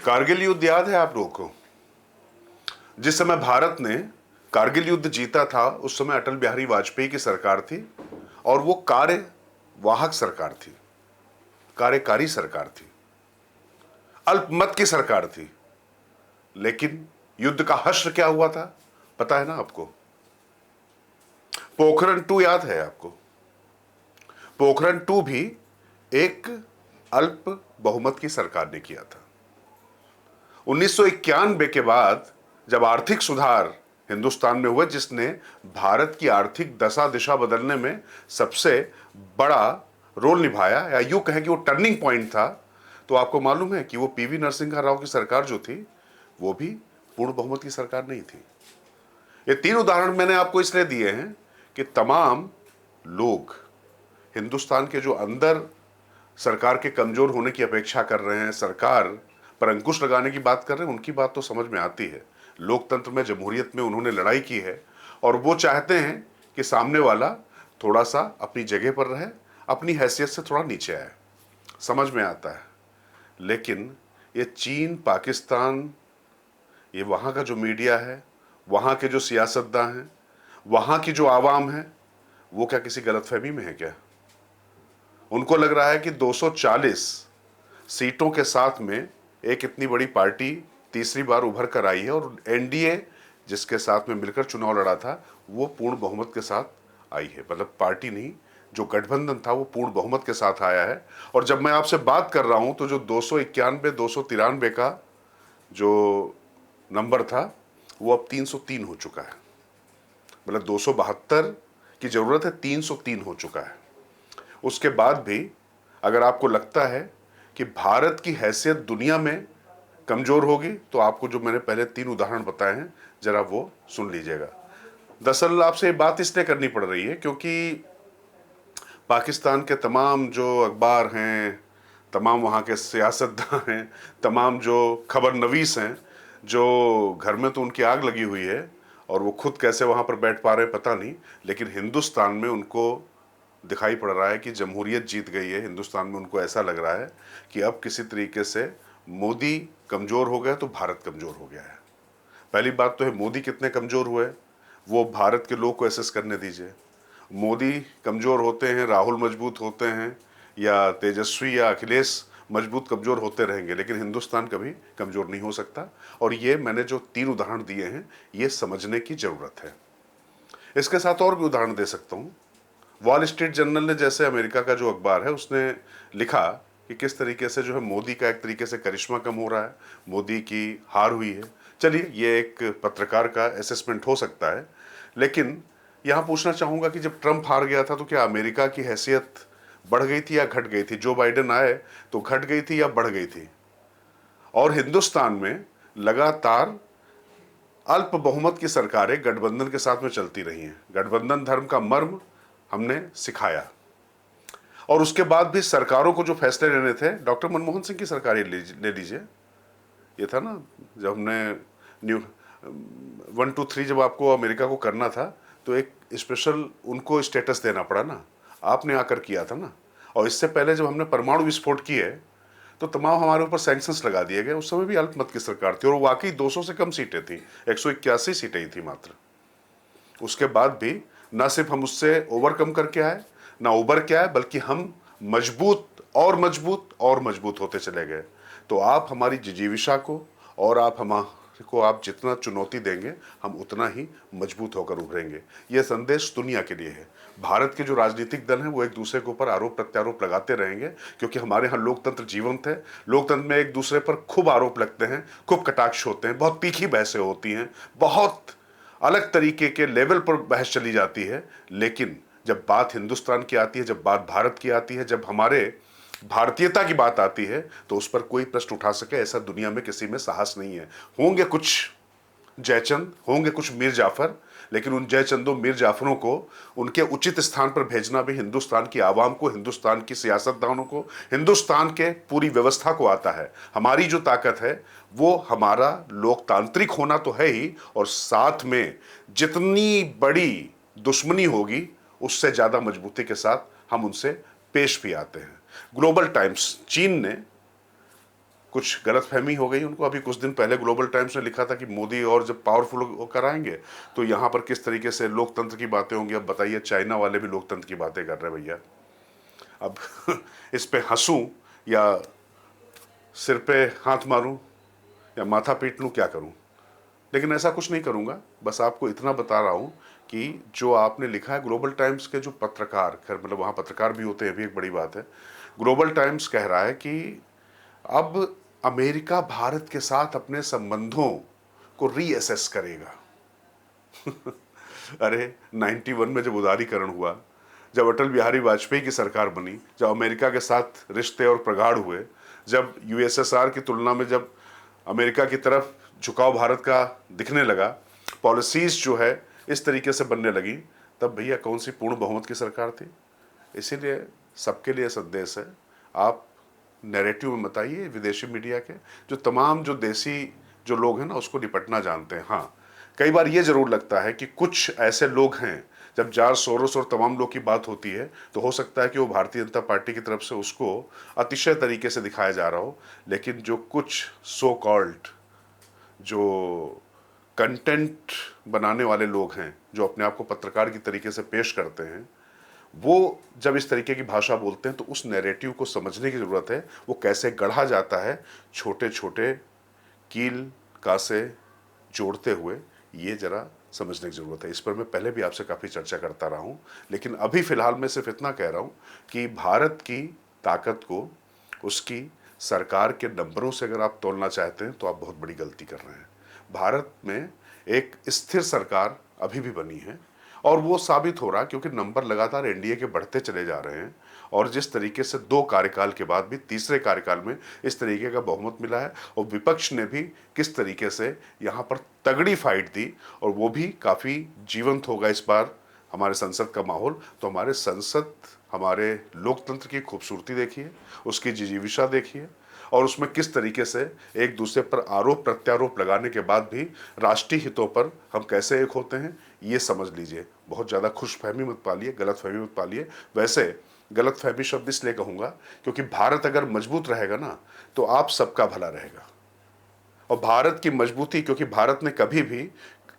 कारगिल युद्ध याद है आप लोगों को? जिस समय भारत ने कारगिल युद्ध जीता था उस समय अटल बिहारी वाजपेयी की सरकार थी और वो कार्यवाहक सरकार थी, कार्यकारी सरकार थी, अल्पमत की सरकार थी। लेकिन युद्ध का हश्र क्या हुआ था पता है ना आपको? पोखरण 2 याद है आपको? पोखरण 2 भी एक अल्प बहुमत की सरकार ने किया था। 1991 के बाद जब आर्थिक सुधार हिंदुस्तान में हुए, जिसने भारत की आर्थिक दशा दिशा बदलने में सबसे बड़ा रोल निभाया, या यूं कहें कि वो टर्निंग पॉइंट था, तो आपको मालूम है कि वो पीवी नरसिम्हा राव की सरकार जो थी वो भी पूर्ण बहुमत की सरकार नहीं थी। ये 3 उदाहरण मैंने आपको इसलिए दिए हैं कि तमाम लोग हिंदुस्तान के जो अंदर सरकार के कमजोर होने की अपेक्षा कर रहे हैं, सरकार पर अंकुश लगाने की बात कर रहे हैं, उनकी बात तो समझ में आती है। लोकतंत्र में, जमहूरियत में उन्होंने लड़ाई की है और वो चाहते हैं कि सामने वाला थोड़ा सा अपनी जगह पर रहे, अपनी हैसियत से थोड़ा नीचे आए। समझ में आता है। लेकिन ये चीन, पाकिस्तान, ये वहाँ का जो मीडिया है, वहाँ के जो सियासतदान हैं, वहाँ की जो आवाम है, वो क्या किसी गलतफहमी में है क्या? उनको लग रहा है कि 240 सीटों के साथ में एक इतनी बड़ी पार्टी तीसरी बार उभर कर आई है और एनडीए जिसके साथ में मिलकर चुनाव लड़ा था वो पूर्ण बहुमत के साथ आई है। मतलब पार्टी नहीं, जो गठबंधन था वो पूर्ण बहुमत के साथ आया है। और जब मैं आपसे बात कर रहा हूं तो जो 291 293 का जो नंबर था वो अब 303 हो चुका है। मतलब 272 की जरूरत है, 303 हो चुका है। उसके बाद भी अगर आपको लगता है कि भारत की हैसियत दुनिया में कमजोर होगी तो आपको जो मैंने पहले 3 उदाहरण बताए हैं जरा वो सुन लीजिएगा। दरअसल आपसे ये बात इसलिए करनी पड़ रही है क्योंकि पाकिस्तान के तमाम जो अखबार हैं, तमाम वहाँ के सियासतदान हैं, तमाम जो खबर नवीस हैं, जो घर में तो उनकी आग लगी हुई है और वो खुद कैसे वहाँ पर बैठ पा रहे हैं पता नहीं, लेकिन हिंदुस्तान में उनको दिखाई पड़ रहा है कि जमहूरियत जीत गई है। हिंदुस्तान में उनको ऐसा लग रहा है कि अब किसी तरीके से मोदी कमज़ोर हो गया तो भारत कमज़ोर हो गया है। पहली बात तो है मोदी कितने कमज़ोर हुए वो भारत के लोग को एसेस करने दीजिए। मोदी कमज़ोर होते हैं, राहुल मजबूत होते हैं, या तेजस्वी या अखिलेश मजबूत कमज़ोर होते रहेंगे, लेकिन हिंदुस्तान कभी कमज़ोर नहीं हो सकता। और ये मैंने जो 3 उदाहरण दिए हैं ये समझने की ज़रूरत है। इसके साथ और भी उदाहरण दे सकता हूँ। वॉल स्ट्रीट जर्नल ने, जैसे अमेरिका का जो अखबार है, उसने लिखा कि किस तरीके से जो है मोदी का एक तरीके से करिश्मा कम हो रहा है, मोदी की हार हुई है। चलिए ये एक पत्रकार का असेसमेंट हो सकता है, लेकिन यहाँ पूछना चाहूँगा कि जब ट्रंप हार गया था तो क्या अमेरिका की हैसियत बढ़ गई थी या घट गई थी? जो बाइडेन आए तो घट गई थी या बढ़ गई थी? और हिंदुस्तान में लगातार अल्प बहुमत की सरकारें गठबंधन के साथ में चलती रही हैं। गठबंधन धर्म का मर्म हमने सिखाया और उसके बाद भी सरकारों को जो फैसले लेने थे, डॉक्टर मनमोहन सिंह की सरकार ले लीजिए, ये था ना जब हमने न्यू 1 2 3 जब आपको अमेरिका को करना था तो एक स्पेशल उनको स्टेटस देना पड़ा ना, आपने आकर किया था ना। और इससे पहले जब हमने परमाणु विस्फोट किए तो तमाम हमारे ऊपर सैंक्शंस लगा दिए गए। उस समय भी अल्पमत की सरकार थी और वाकई 200 से कम सीटें थी, 181 सीटें ही थी मात्र। उसके बाद भी ना सिर्फ हम उससे ओवरकम करके आए, ना उबर के आए, बल्कि हम मजबूत और मजबूत और मजबूत होते चले गए। तो आप हमारी जिजीविषा को और आप हमारे को आप जितना चुनौती देंगे हम उतना ही मजबूत होकर उभरेंगे। यह संदेश दुनिया के लिए है। भारत के जो राजनीतिक दल हैं वो एक दूसरे के ऊपर आरोप प्रत्यारोप लगाते रहेंगे क्योंकि हमारे यहाँ लोकतंत्र जीवंत है। लोकतंत्र में एक दूसरे पर खूब आरोप लगते हैं, खूब कटाक्ष होते हैं, बहुत तीखी बहसें होती हैं, बहुत अलग तरीके के लेवल पर बहस चली जाती है। लेकिन जब बात हिंदुस्तान की आती है, जब बात भारत की आती है, जब हमारे भारतीयता की बात आती है तो उस पर कोई प्रश्न उठा सके ऐसा दुनिया में किसी में साहस नहीं है। होंगे कुछ जयचंद, होंगे कुछ मीर जाफर, लेकिन उन जयचंदों मीर जाफरों को उनके उचित स्थान पर भेजना भी हिंदुस्तान की आवाम को, हिंदुस्तान की सियासतदानों को, हिंदुस्तान के पूरी व्यवस्था को आता है। हमारी जो ताकत है वो हमारा लोकतांत्रिक होना तो है ही, और साथ में जितनी बड़ी दुश्मनी होगी उससे ज़्यादा मजबूती के साथ हम उनसे पेश भी आते हैं। ग्लोबल टाइम्स, चीन ने कुछ गलतफहमी हो गई उनको। अभी कुछ दिन पहले ग्लोबल टाइम्स ने लिखा था कि मोदी और जब पावरफुल होकर आएंगे तो यहाँ पर किस तरीके से लोकतंत्र की बातें होंगी। अब बताइए, चाइना वाले भी लोकतंत्र की बातें कर रहे हैं भैया। अब इस पे हंसूं या सिर पे हाथ मारूं या माथा पीट लूं, क्या करूं? लेकिन ऐसा कुछ नहीं करूंगा। बस आपको इतना बता रहा हूं कि जो आपने लिखा है, ग्लोबल टाइम्स के जो पत्रकार, खैर मतलब वहाँ पत्रकार भी होते हैं, भी एक बड़ी बात है। ग्लोबल टाइम्स कह रहा है कि अब अमेरिका भारत के साथ अपने संबंधों को रीअसेस करेगा। अरे 91 में जब उदारीकरण हुआ, जब अटल बिहारी वाजपेयी की सरकार बनी, जब अमेरिका के साथ रिश्ते और प्रगाढ़ हुए, जब यूएसएसआर की तुलना में जब अमेरिका की तरफ झुकाव भारत का दिखने लगा, पॉलिसीज जो है इस तरीके से बनने लगी, तब भैया कौन सी पूर्ण बहुमत की सरकार थी? इसीलिए सबके लिए संदेश है, आप नैरेटिव में मत आइए विदेशी मीडिया के। जो तमाम जो देसी जो लोग हैं ना, उसको निपटना जानते हैं। हाँ, कई बार ये जरूर लगता है कि कुछ ऐसे लोग हैं, जब जॉर्ज सोरोस और तमाम लोग की बात होती है तो हो सकता है कि वो भारतीय जनता पार्टी की तरफ से उसको अतिशय तरीके से दिखाया जा रहा हो। लेकिन जो कुछ सो कॉल्ड जो कंटेंट बनाने वाले लोग हैं, जो अपने आप को पत्रकार की तरीके से पेश करते हैं, वो जब इस तरीके की भाषा बोलते हैं तो उस नैरेटिव को समझने की ज़रूरत है। वो कैसे गढ़ा जाता है, छोटे छोटे कील का से जोड़ते हुए, ये ज़रा समझने की ज़रूरत है। इस पर मैं पहले भी आपसे काफ़ी चर्चा करता रहा हूँ, लेकिन अभी फ़िलहाल मैं सिर्फ इतना कह रहा हूँ कि भारत की ताकत को उसकी सरकार के नंबरों से अगर आप तोलना चाहते हैं तो आप बहुत बड़ी गलती कर रहे हैं। भारत में एक स्थिर सरकार अभी भी बनी है, और वो साबित हो रहा क्योंकि नंबर लगातार एनडीए के बढ़ते चले जा रहे हैं। और जिस तरीके से 2 कार्यकाल के बाद भी तीसरे कार्यकाल में इस तरीके का बहुमत मिला है, और विपक्ष ने भी किस तरीके से यहाँ पर तगड़ी फाइट दी, और वो भी काफ़ी जीवंत होगा इस बार हमारे संसद का माहौल। तो हमारे संसद, हमारे लोकतंत्र की खूबसूरती देखिए, उसकी जिजीविषा देखिए, और उसमें किस तरीके से एक दूसरे पर आरोप प्रत्यारोप लगाने के बाद भी राष्ट्रीय हितों पर हम कैसे एक होते हैं, ये समझ लीजिए। बहुत ज़्यादा खुशफहमी मत पालिए, गलतफहमी मत पालिए। वैसे गलतफहमी शब्द इसलिए कहूँगा क्योंकि भारत अगर मजबूत रहेगा ना, तो आप सबका भला रहेगा। और भारत की मजबूती, क्योंकि भारत ने कभी भी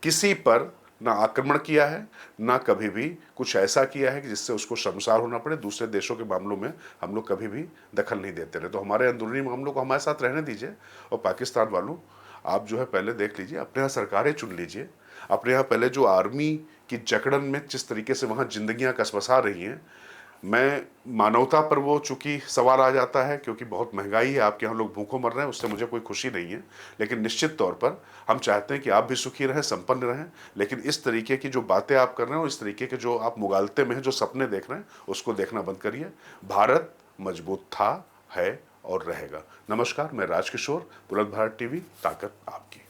किसी पर ना आक्रमण किया है, ना कभी भी कुछ ऐसा किया है कि जिससे उसको शर्मसार होना पड़े। दूसरे देशों के मामलों में हम लोग कभी भी दखल नहीं देते रहे। तो हमारे अंदरूनी मामलों को हमारे साथ रहने दीजिए। और पाकिस्तान वालों, आप जो है पहले देख लीजिए, अपने यहाँ सरकारें चुन लीजिए। अपने यहाँ पहले जो आर्मी की जकड़न में जिस तरीके से वहाँ जिंदगियाँ कसमसा रही हैं, मैं मानवता पर वो चूंकि सवाल आ जाता है क्योंकि बहुत महंगाई है, आपके यहाँ लोग भूखों मर रहे हैं, उससे मुझे कोई खुशी नहीं है। लेकिन निश्चित तौर पर हम चाहते हैं कि आप भी सुखी रहें, संपन्न रहें। लेकिन इस तरीके की जो बातें आप कर रहे हैं और इस तरीके के जो आप मुगालते में हैं, जो सपने देख रहे हैं, उसको देखना बंद करिए। भारत मजबूत था, है और रहेगा। नमस्कार, मैं राजकिशोर, बुलंद भारत टीवी, ताकत आपकी।